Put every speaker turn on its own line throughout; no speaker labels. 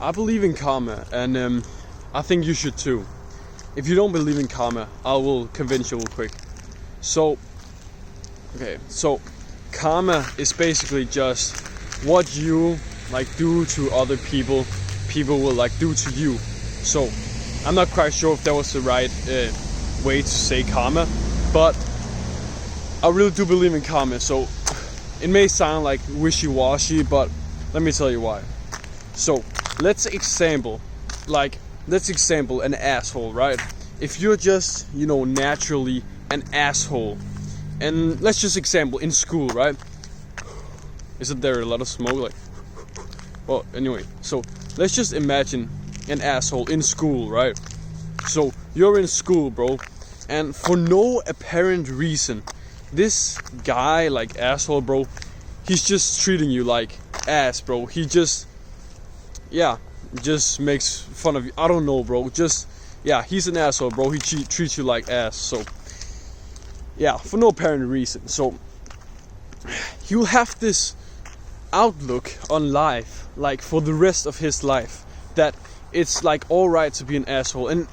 I believe in karma, and I think you should too. If you don't believe in karma, I will convince you real quick. So karma is basically just what you like do to other people, people will like do to you. So I'm not quite sure if that was the right way to say karma, but I really do believe in karma. So it may sound like wishy-washy, but let me tell you why. So let's example an asshole, right? If you're just, naturally an asshole, and let's just example in school, right? Isn't there a lot of smoke? Like, well, anyway, so let's just imagine an asshole in school, right? So you're in school, bro, and for no apparent reason, this guy, like asshole, bro, he's just treating you like ass, bro. He just makes fun of you. I don't know, bro. He's an asshole, bro. He treats you like ass. So yeah, for no apparent reason. So he will have this outlook on life, like for the rest of his life, that it's like alright to be an asshole. And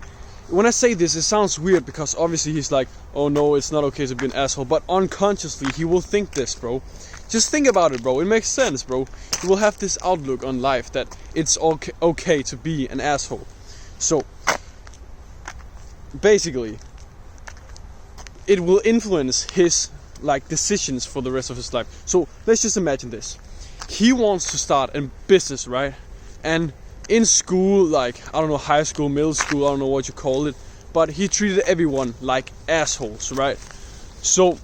when I say this, it sounds weird because obviously he's like, oh no, it's not okay to be an asshole, but unconsciously he will think this, bro. Just think about it, bro. It makes sense, bro. He will have this outlook on life that it's okay to be an asshole. So basically it will influence his decisions for the rest of his life. So let's just imagine this. He wants to start a business, right? And in school, I don't know, high school, middle school, I don't know what you call it, but he treated everyone like assholes, right? So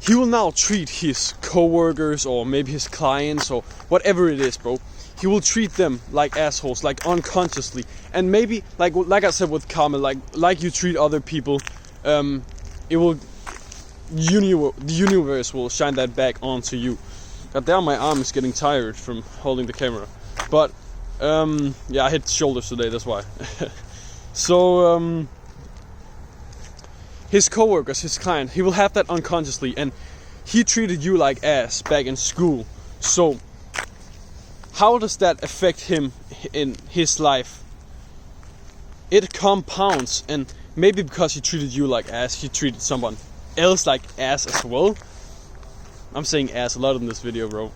he will now treat his co-workers or maybe his clients or whatever it is, bro. He will treat them like assholes, like unconsciously. And maybe, like I said with karma, like you treat other people, the universe will shine that back onto you. God damn, my arm is getting tired from holding the camera. But I hit shoulders today, that's why. So his coworkers, his client, he will have that unconsciously, and he treated you like ass back in school. So how does that affect him in his life? It compounds, and maybe because he treated you like ass, he treated someone else like ass as well. I'm saying ass a lot in this video, bro.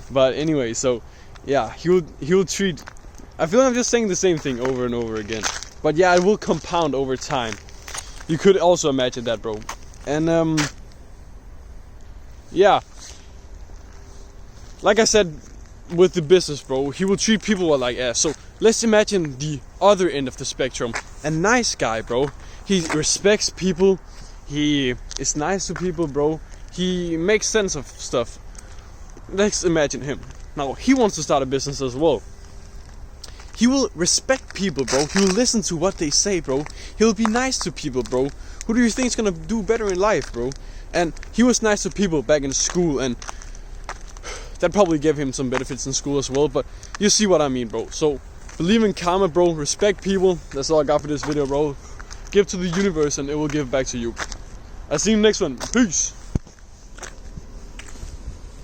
But anyway, so yeah, he'll treat. I feel like I'm just saying the same thing over and over again. But yeah, it will compound over time. You could also imagine that, bro. And like I said with the business, bro, he will treat people like ass. So let's imagine the other end of the spectrum. A nice guy, bro. He respects people. He is nice to people, bro. He makes sense of stuff. Let's imagine him. Now, he wants to start a business as well. He will respect people, bro. He will listen to what they say, bro. He'll be nice to people, bro. Who do you think is gonna do better in life, bro? And he was nice to people back in school, and that probably gave him some benefits in school as well. But you see what I mean, bro. So believe in karma, bro. Respect people. That's all I got for this video, bro. Give to the universe and it will give back to you. I'll see you in the next one. Peace.